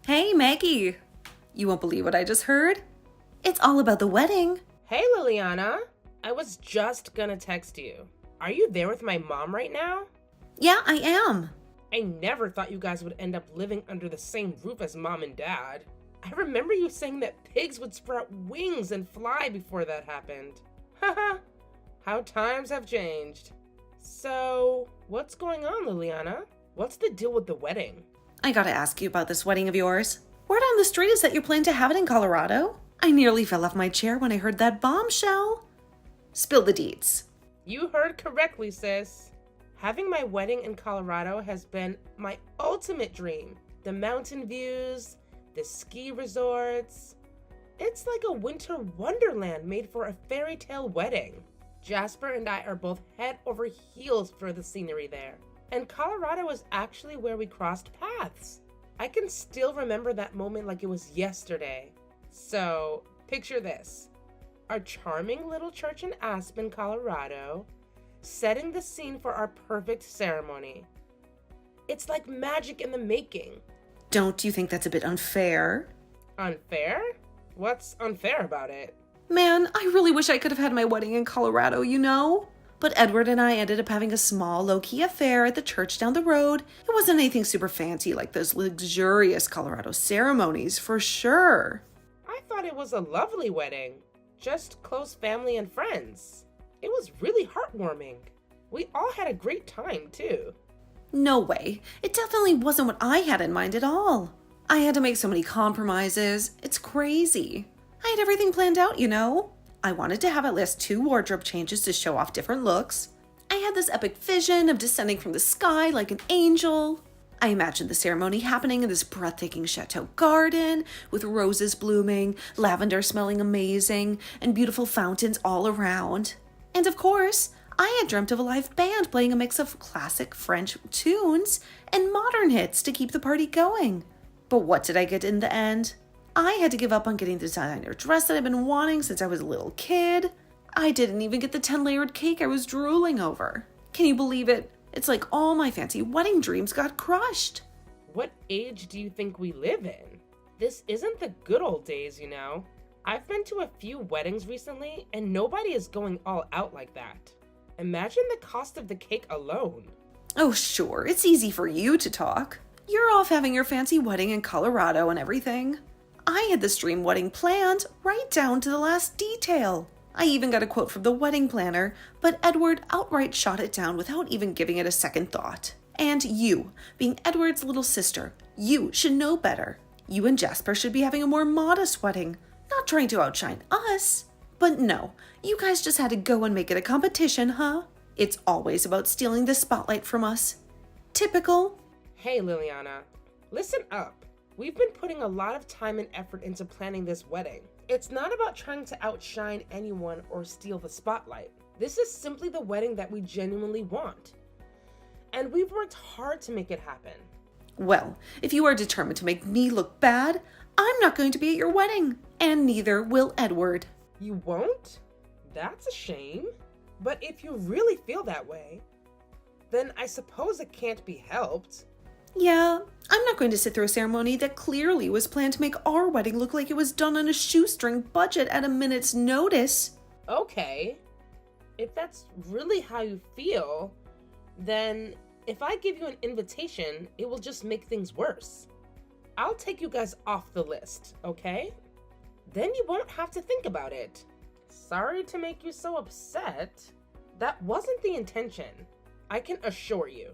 Hey, Maggie. You won't believe what I just heard. It's all about the wedding. Hey, Liliana. I was just gonna text you. Are you there with my mom right now? Yeah, I am. I never thought you guys would end up living under the same roof as mom and dad. I remember you saying that pigs would sprout wings and fly before that happened. Haha, how times have changed. So, what's going on, Liliana? What's the deal with the wedding? I gotta ask you about this wedding of yours. Word on the street is that you plan to have it in Colorado. I nearly fell off my chair when I heard that bombshell. Spill the deeds. You heard correctly, sis. Having my wedding in Colorado has been my ultimate dream. The mountain views, the ski resorts. It's like a winter wonderland made for a fairy tale wedding. Jasper and I are both head over heels for the scenery there. And Colorado is actually where we crossed paths. I can still remember that moment like it was yesterday. So, picture this. Our charming little church in Aspen, Colorado, setting the scene for our perfect ceremony. It's like magic in the making. Don't you think that's a bit unfair? Unfair? What's unfair about it? Man, I really wish I could have had my wedding in Colorado, you know? But Edward and I ended up having a small, low-key affair at the church down the road. It wasn't anything super fancy like those luxurious Colorado ceremonies, for sure. I thought it was a lovely wedding. Just close family and friends. It was really heartwarming. We all had a great time, too. No way. It definitely wasn't what I had in mind at all. I had to make so many compromises. It's crazy. I had everything planned out, you know? I wanted to have at least 2 wardrobe changes to show off different looks. I had this epic vision of descending from the sky like an angel. I imagined the ceremony happening in this breathtaking chateau garden with roses blooming, lavender smelling amazing, and beautiful fountains all around. And of course, I had dreamt of a live band playing a mix of classic French tunes and modern hits to keep the party going. But what did I get in the end? I had to give up on getting the designer dress that I've been wanting since I was a little kid. I didn't even get the 10-layered cake I was drooling over. Can you believe it? It's like all my fancy wedding dreams got crushed. What age do you think we live in? This isn't the good old days, you know. I've been to a few weddings recently, and nobody is going all out like that. Imagine the cost of the cake alone. Oh, sure, it's easy for you to talk. You're off having your fancy wedding in Colorado and everything. I had this dream wedding planned right down to the last detail. I even got a quote from the wedding planner, but Edward outright shot it down without even giving it a second thought. And you, being Edward's little sister, you should know better. You and Jasper should be having a more modest wedding, not trying to outshine us. But no, you guys just had to go and make it a competition, huh? It's always about stealing the spotlight from us. Typical. Hey, Liliana, listen up. We've been putting a lot of time and effort into planning this wedding. It's not about trying to outshine anyone or steal the spotlight. This is simply the wedding that we genuinely want. And we've worked hard to make it happen. Well, if you are determined to make me look bad, I'm not going to be at your wedding, and neither will Edward. You won't? That's a shame. But if you really feel that way, then I suppose it can't be helped. Yeah, I'm not going to sit through a ceremony that clearly was planned to make our wedding look like it was done on a shoestring budget at a minute's notice. Okay, if that's really how you feel, then if I give you an invitation, it will just make things worse. I'll take you guys off the list, okay? Then you won't have to think about it. Sorry to make you so upset. That wasn't the intention, I can assure you.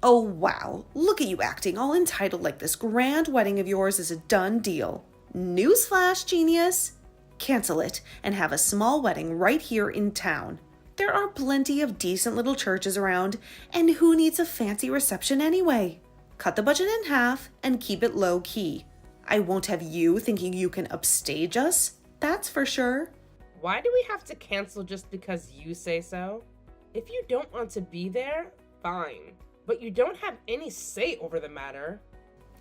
Oh wow, look at you acting all entitled like this grand wedding of yours is a done deal. Newsflash, genius! Cancel it and have a small wedding right here in town. There are plenty of decent little churches around, and who needs a fancy reception anyway? Cut the budget in half and keep it low key. I won't have you thinking you can upstage us, that's for sure. Why do we have to cancel just because you say so? If you don't want to be there, fine. But you don't have any say over the matter.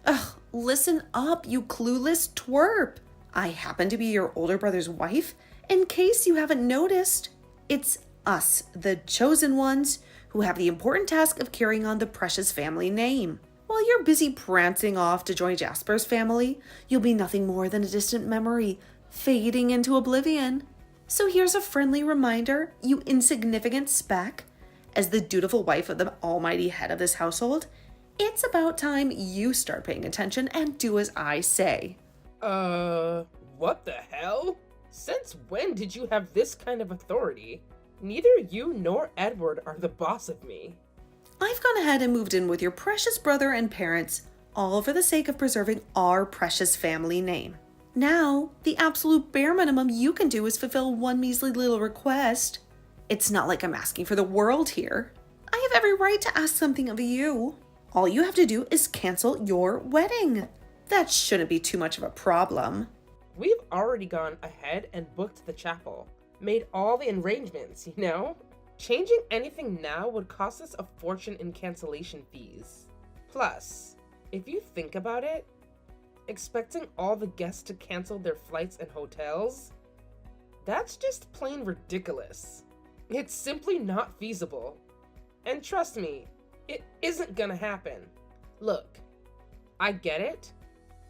Ugh, listen up, you clueless twerp. I happen to be your older brother's wife, in case you haven't noticed. It's us, the chosen ones, who have the important task of carrying on the precious family name. While you're busy prancing off to join Jasper's family, you'll be nothing more than a distant memory, fading into oblivion. So here's a friendly reminder, you insignificant speck. As the dutiful wife of the almighty head of this household, it's about time you start paying attention and do as I say. What the hell? Since when did you have this kind of authority? Neither you nor Edward are the boss of me. I've gone ahead and moved in with your precious brother and parents, all for the sake of preserving our precious family name. Now, the absolute bare minimum you can do is fulfill one measly little request. It's not like I'm asking for the world here. I have every right to ask something of you. All you have to do is cancel your wedding. That shouldn't be too much of a problem. We've already gone ahead and booked the chapel. Made all the arrangements, you know? Changing anything now would cost us a fortune in cancellation fees. Plus, if you think about it, expecting all the guests to cancel their flights and hotels, that's just plain ridiculous. It's simply not feasible. And trust me, it isn't gonna happen. Look, I get it.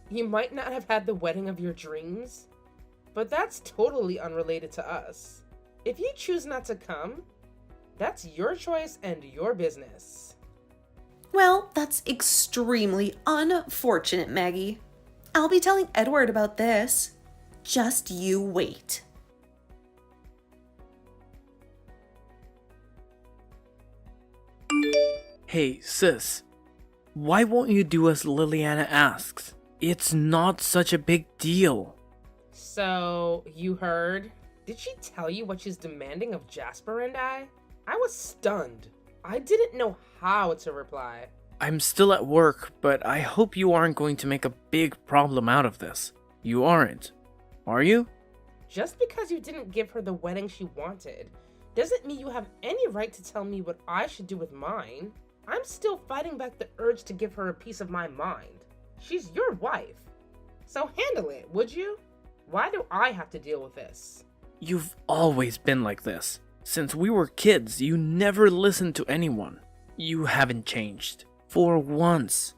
You might not have had the wedding of your dreams, but that's totally unrelated to us. If you choose not to come, that's your choice and your business. Well, that's extremely unfortunate, Maggie. I'll be telling Edward about this. Just you wait. Hey, sis. Why won't you do as Liliana asks? It's not such a big deal. So, you heard? Did she tell you what she's demanding of Jasper and I? I was stunned. I didn't know how to reply. I'm still at work, but I hope you aren't going to make a big problem out of this. You aren't, are you? Just because you didn't give her the wedding she wanted doesn't mean you have any right to tell me what I should do with mine. I'm still fighting back the urge to give her a piece of my mind. She's your wife. So handle it, would you? Why do I have to deal with this? You've always been like this. Since we were kids, you never listened to anyone. You haven't changed. For once.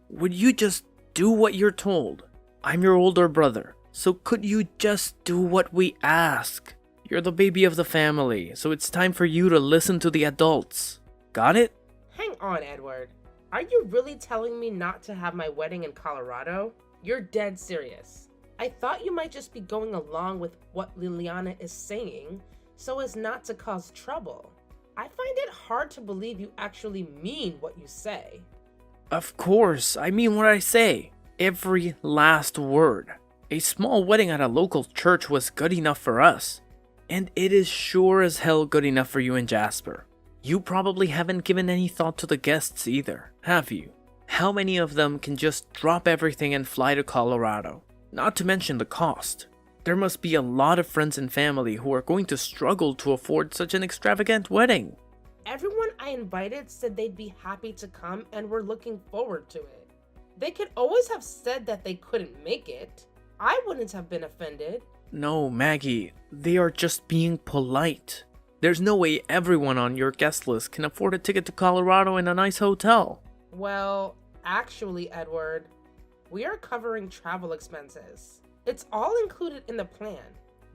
Would you just do what you're told? I'm your older brother, so could you just do what we ask? You're the baby of the family, so it's time for you to listen to the adults. Got it? Hang on, Edward. Are you really telling me not to have my wedding in Colorado? You're dead serious. I thought you might just be going along with what Liliana is saying so as not to cause trouble. I find it hard to believe you actually mean what you say. Of course, I mean what I say. Every last word. A small wedding at a local church was good enough for us. And it is sure as hell good enough for you and Jasper. You probably haven't given any thought to the guests either, have you? How many of them can just drop everything and fly to Colorado? Not to mention the cost. There must be a lot of friends and family who are going to struggle to afford such an extravagant wedding. Everyone I invited said they'd be happy to come and were looking forward to it. They could always have said that they couldn't make it. I wouldn't have been offended. No, Maggie, they are just being polite. There's no way everyone on your guest list can afford a ticket to Colorado in a nice hotel. Well, actually, Edward, we are covering travel expenses. It's all included in the plan.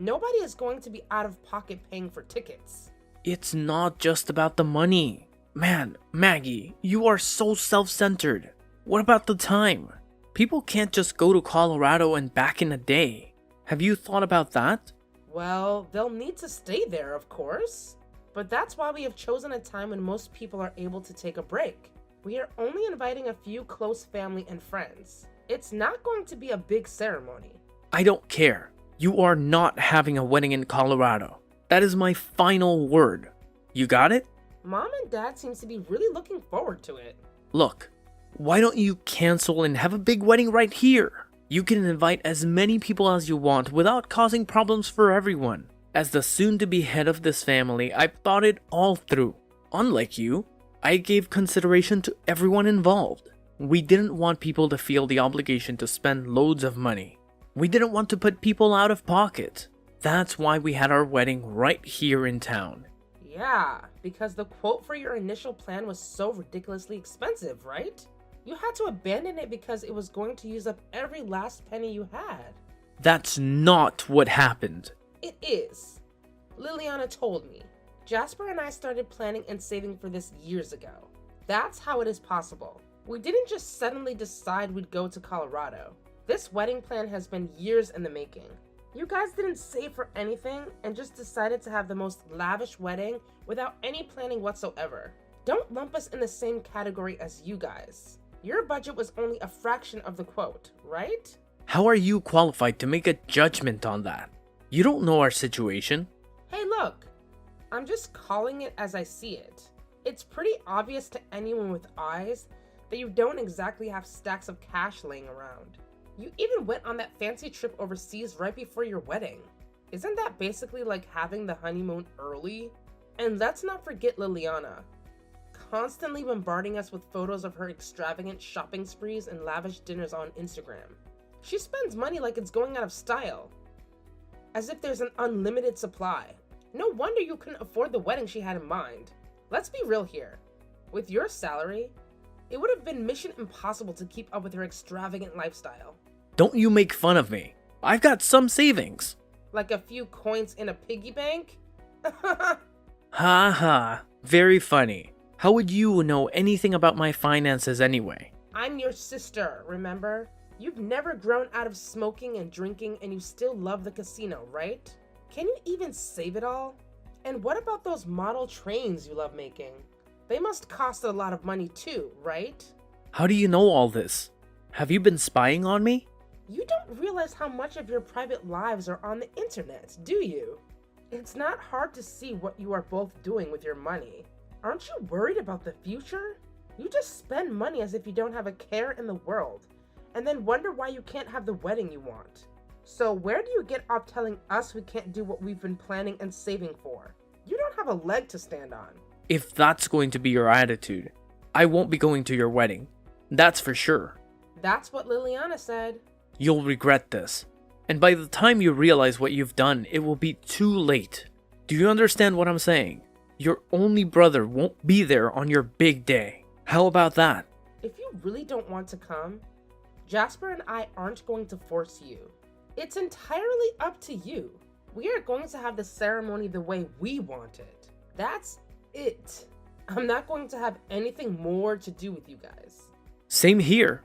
Nobody is going to be out of pocket paying for tickets. It's not just about the money. Man, Maggie, you are so self-centered. What about the time? People can't just go to Colorado and back in a day. Have you thought about that? Well, they'll need to stay there, of course. But that's why we have chosen a time when most people are able to take a break. We are only inviting a few close family and friends. It's not going to be a big ceremony. I don't care. You are not having a wedding in Colorado. That is my final word. You got it? Mom and Dad seems to be really looking forward to it. Look, why don't you cancel and have a big wedding right here? You can invite as many people as you want without causing problems for everyone. As the soon-to-be head of this family, I've thought it all through. Unlike you, I gave consideration to everyone involved. We didn't want people to feel the obligation to spend loads of money. We didn't want to put people out of pocket. That's why we had our wedding right here in town. Yeah, because the quote for your initial plan was so ridiculously expensive, right? You had to abandon it because it was going to use up every last penny you had. That's not what happened. It is. Liliana told me. Jasper and I started planning and saving for this years ago. That's how it is possible. We didn't just suddenly decide we'd go to Colorado. This wedding plan has been years in the making. You guys didn't save for anything and just decided to have the most lavish wedding without any planning whatsoever. Don't lump us in the same category as you guys. Your budget was only a fraction of the quote, right? How are you qualified to make a judgment on that? You don't know our situation. Hey, look. I'm just calling it as I see it. It's pretty obvious to anyone with eyes that you don't exactly have stacks of cash laying around. You even went on that fancy trip overseas right before your wedding. Isn't that basically like having the honeymoon early? And let's not forget Liliana, constantly bombarding us with photos of her extravagant shopping sprees and lavish dinners on Instagram. She spends money like it's going out of style, as if there's an unlimited supply. No wonder you couldn't afford the wedding she had in mind. Let's be real here. With your salary, it would have been mission impossible to keep up with her extravagant lifestyle. Don't you make fun of me. I've got some savings. Like a few coins in a piggy bank? Ha ha. Very funny. How would you know anything about my finances anyway? I'm your sister, remember? You've never grown out of smoking and drinking and you still love the casino, right? Can you even save it all? And what about those model trains you love making? They must cost a lot of money too, right? How do you know all this? Have you been spying on me? You don't realize how much of your private lives are on the internet, do you? It's not hard to see what you are both doing with your money. Aren't you worried about the future? You just spend money as if you don't have a care in the world, and then wonder why you can't have the wedding you want. So where do you get off telling us we can't do what we've been planning and saving for? You don't have a leg to stand on. If that's going to be your attitude, I won't be going to your wedding. That's for sure. That's what Liliana said. You'll regret this. And by the time you realize what you've done, it will be too late. Do you understand what I'm saying? Your only brother won't be there on your big day. How about that? If you really don't want to come, Jasper and I aren't going to force you. It's entirely up to you. We are going to have the ceremony the way we want it. That's it. I'm not going to have anything more to do with you guys. Same here.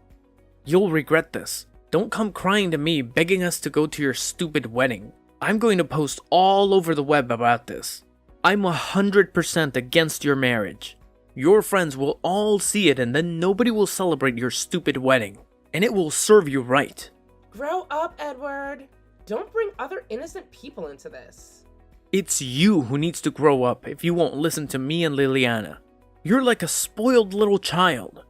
You'll regret this. Don't come crying to me begging us to go to your stupid wedding. I'm going to post all over the web about this. I'm 100% against your marriage. Your friends will all see it and then nobody will celebrate your stupid wedding. And it will serve you right. Grow up, Edward. Don't bring other innocent people into this. It's you who needs to grow up if you won't listen to me and Liliana. You're like a spoiled little child.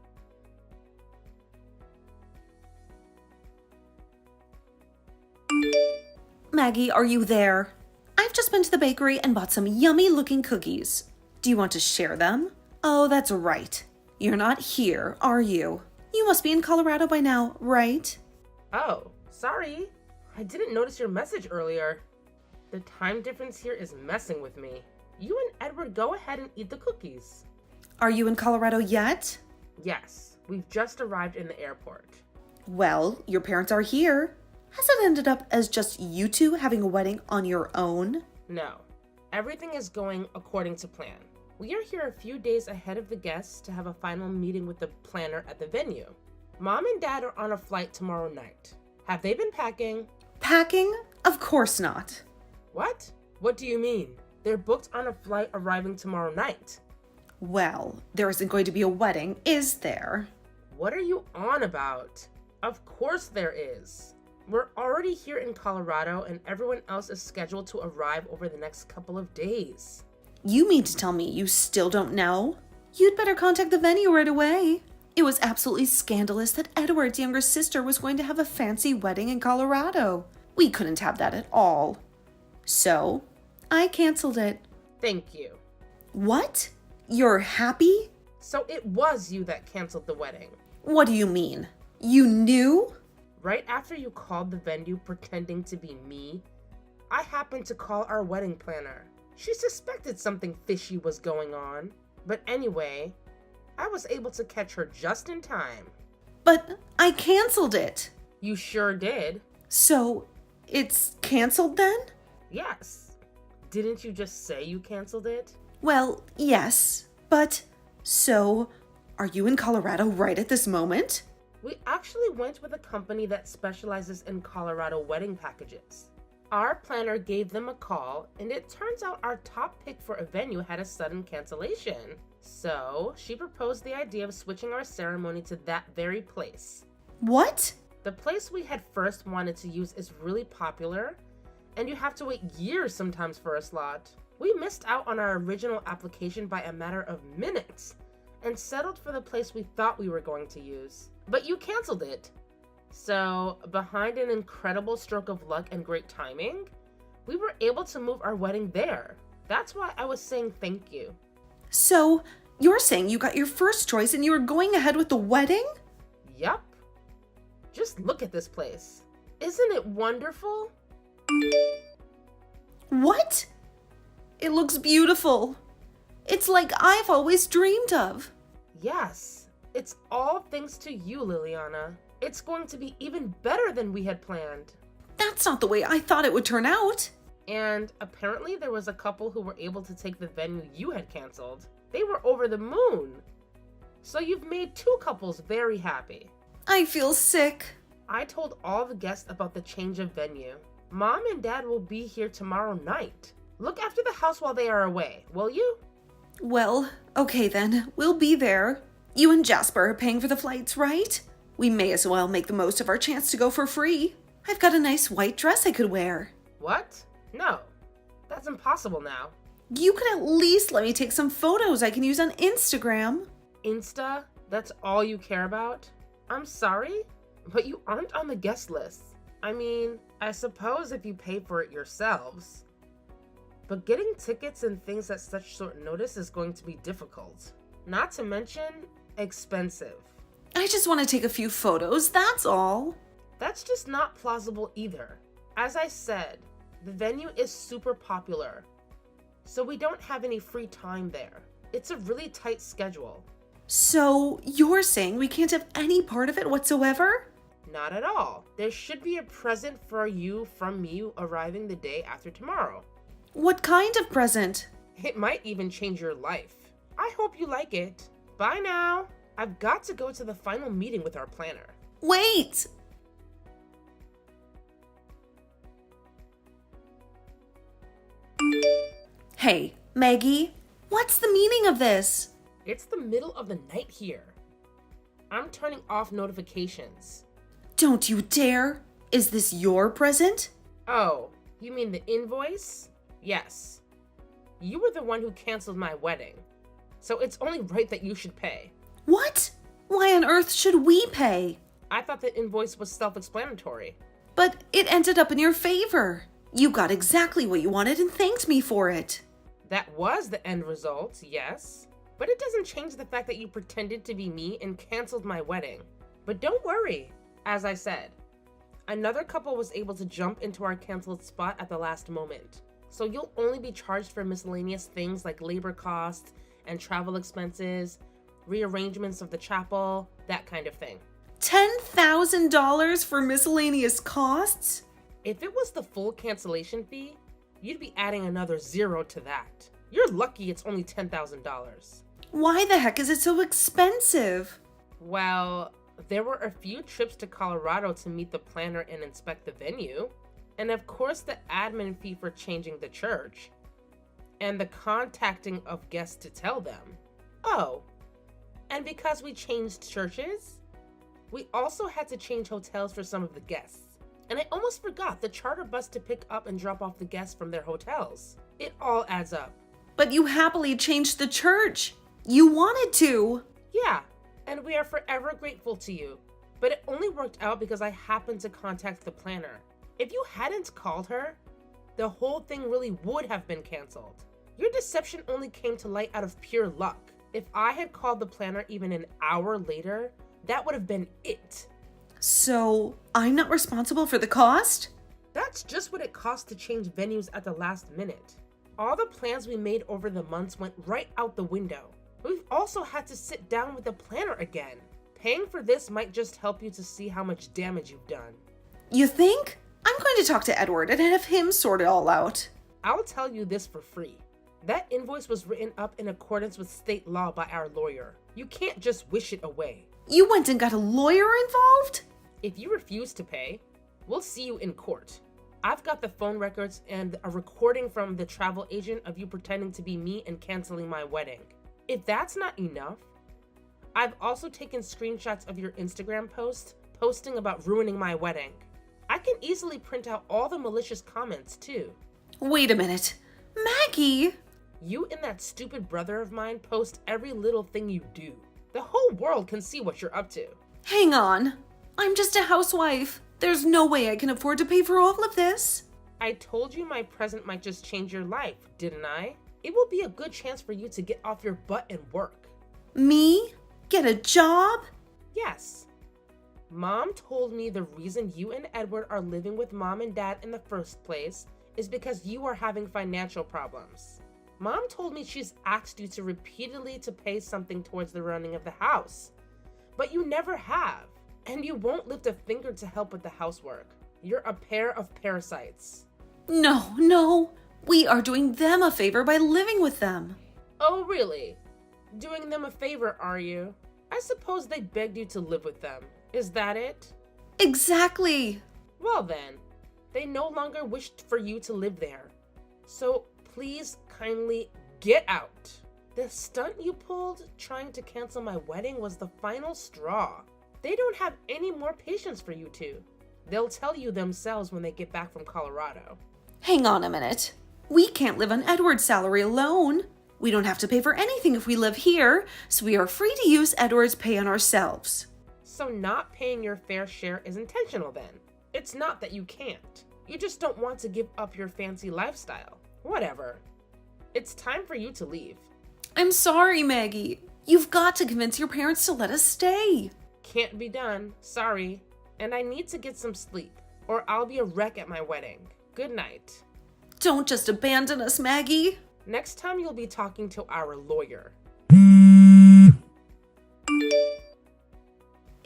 Maggie, are you there? I've just been to the bakery and bought some yummy looking cookies. Do you want to share them? Oh, that's right. You're not here, are you? You must be in Colorado by now, right? Oh, sorry. I didn't notice your message earlier. The time difference here is messing with me. You and Edward go ahead and eat the cookies. Are you in Colorado yet? Yes, we've just arrived in the airport. Well, your parents are here. Has it ended up as just you two having a wedding on your own? No, everything is going according to plan. We are here a few days ahead of the guests to have a final meeting with the planner at the venue. Mom and Dad are on a flight tomorrow night. Have they been packing? Packing? Of course not. What? What do you mean? They're booked on a flight arriving tomorrow night. Well, there isn't going to be a wedding, is there? What are you on about? Of course there is. We're already here in Colorado and everyone else is scheduled to arrive over the next couple of days. You mean to tell me you still don't know? You'd better contact the venue right away. It was absolutely scandalous that Edward's younger sister was going to have a fancy wedding in Colorado. We couldn't have that at all. So, I canceled it. Thank you. What? You're happy? So it was you that canceled the wedding. What do you mean? You knew? Right after you called the venue pretending to be me, I happened to call our wedding planner. She suspected something fishy was going on. But anyway, I was able to catch her just in time. But I canceled it. You sure did. So, it's canceled then? Yes. Didn't you just say you canceled it? Well, yes, but so, are you in Colorado right at this moment? We actually went with a company that specializes in Colorado wedding packages. Our planner gave them a call, and it turns out our top pick for a venue had a sudden cancellation. So, she proposed the idea of switching our ceremony to that very place. What? The place we had first wanted to use is really popular, and you have to wait years sometimes for a slot. We missed out on our original application by a matter of minutes and settled for the place we thought we were going to use. But you canceled it. So, behind an incredible stroke of luck and great timing, we were able to move our wedding there. That's why I was saying thank you. So, you're saying you got your first choice and you were going ahead with the wedding? Yup. Just look at this place. Isn't it wonderful? What? It looks beautiful. It's like I've always dreamed of. Yes, it's all thanks to you, Liliana. It's going to be even better than we had planned. That's not the way I thought it would turn out. And apparently there was a couple who were able to take the venue you had canceled. They were over the moon. So you've made two couples very happy. I feel sick. I told all the guests about the change of venue. Mom and Dad will be here tomorrow night. Look after the house while they are away, will you? Well, okay then. We'll be there. You and Jasper are paying for the flights, right? We may as well make the most of our chance to go for free. I've got a nice white dress I could wear. What? No. That's impossible now. You could at least let me take some photos I can use on Instagram. Insta? That's all you care about? I'm sorry, but you aren't on the guest list. I mean, I suppose if you pay for it yourselves. But getting tickets and things at such short notice is going to be difficult. Not to mention, expensive. I just want to take a few photos, that's all. That's just not plausible either. As I said, the venue is super popular, so we don't have any free time there. It's a really tight schedule. So, you're saying we can't have any part of it whatsoever? Not at all. There should be a present for you from me arriving the day after tomorrow. What kind of present? It might even change your life. I hope you like it. Bye now. I've got to go to the final meeting with our planner. Wait! Hey, Maggie, what's the meaning of this? It's the middle of the night here. I'm turning off notifications. Don't you dare! Is this your present? Oh, you mean the invoice? Yes. You were the one who canceled my wedding, so it's only right that you should pay. What? Why on earth should we pay? I thought the invoice was self-explanatory. But it ended up in your favor. You got exactly what you wanted and thanked me for it. That was the end result, yes. But it doesn't change the fact that you pretended to be me and canceled my wedding. But don't worry, as I said, another couple was able to jump into our canceled spot at the last moment. So you'll only be charged for miscellaneous things like labor costs and travel expenses, rearrangements of the chapel, that kind of thing. $10,000 for miscellaneous costs? If it was the full cancellation fee, you'd be adding another zero to that. You're lucky it's only $10,000. Why the heck is it so expensive? Well, there were a few trips to Colorado to meet the planner and inspect the venue, and of course the admin fee for changing the church, and the contacting of guests to tell them. Oh, and because we changed churches, we also had to change hotels for some of the guests. And I almost forgot the charter bus to pick up and drop off the guests from their hotels. It all adds up. But you happily changed the church. You wanted to. Yeah, and we are forever grateful to you. But it only worked out because I happened to contact the planner. If you hadn't called her, the whole thing really would have been canceled. Your deception only came to light out of pure luck. If I had called the planner even an hour later, that would have been it. So, I'm not responsible for the cost? That's just what it costs to change venues at the last minute. All the plans we made over the months went right out the window. We've also had to sit down with the planner again, Paying for this might just help you to see how much damage you've done. You think? I'm going to talk to Edward and have him sort it all out. I'll tell you this for free. That invoice was written up in accordance with state law by our lawyer. You can't just wish it away. You went and got a lawyer involved? If you refuse to pay, we'll see you in court. I've got the phone records and a recording from the travel agent of you pretending to be me and canceling my wedding. If that's not enough, I've also taken screenshots of your Instagram post posting about ruining my wedding. I can easily print out all the malicious comments too. Wait a minute. Maggie! You and that stupid brother of mine post every little thing you do. The whole world can see what you're up to. Hang on. I'm just a housewife. There's no way I can afford to pay for all of this. I told you my present might just change your life, didn't I? It will be a good chance for you to get off your butt and work. Me? Get a job? Yes. Mom told me the reason you and Edward are living with Mom and Dad in the first place is because you are having financial problems. Mom told me she's asked you to repeatedly to pay something towards the running of the house, but you never have, and you won't lift a finger to help with the housework. You're a pair of parasites. No. We are doing them a favor by living with them. Oh, really? Doing them a favor, are you? I suppose they begged you to live with them. Is that it? Exactly. Well then, they no longer wished for you to live there. So please kindly get out. The stunt you pulled trying to cancel my wedding was the final straw. They don't have any more patience for you two. They'll tell you themselves when they get back from Colorado. Hang on a minute. We can't live on Edward's salary alone. We don't have to pay for anything if we live here, so we are free to use Edward's pay on ourselves. So not paying your fair share is intentional then. It's not that you can't. You just don't want to give up your fancy lifestyle. Whatever. It's time for you to leave. I'm sorry, Maggie. You've got to convince your parents to let us stay. Can't be done. Sorry. And I need to get some sleep, or I'll be a wreck at my wedding. Good night. Don't just abandon us, Maggie. Next time you'll be talking to our lawyer.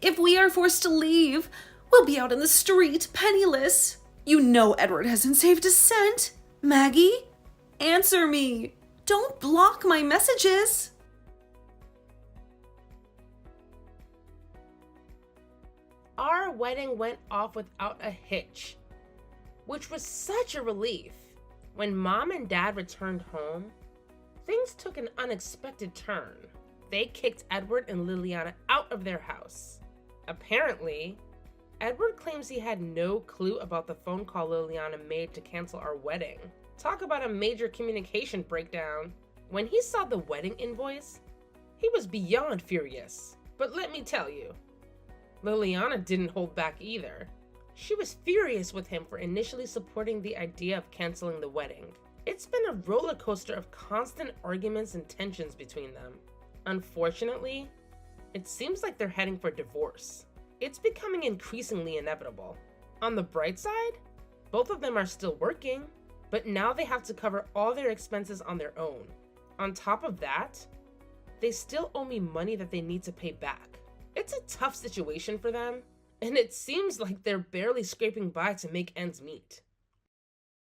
If we are forced to leave, we'll be out in the street, penniless. You know Edward hasn't saved a cent. Maggie, answer me. Don't block my messages. Our wedding went off without a hitch, which was such a relief. When Mom and Dad returned home, things took an unexpected turn. They kicked Edward and Liliana out of their house. Apparently, Edward claims he had no clue about the phone call Liliana made to cancel our wedding. Talk about a major communication breakdown. When he saw the wedding invoice, he was beyond furious. But let me tell you, Liliana didn't hold back either. She was furious with him for initially supporting the idea of canceling the wedding. It's been a roller coaster of constant arguments and tensions between them. Unfortunately, it seems like they're heading for divorce. It's becoming increasingly inevitable. On the bright side, both of them are still working, but now they have to cover all their expenses on their own. On top of that, they still owe me money that they need to pay back. It's a tough situation for them, and it seems like they're barely scraping by to make ends meet.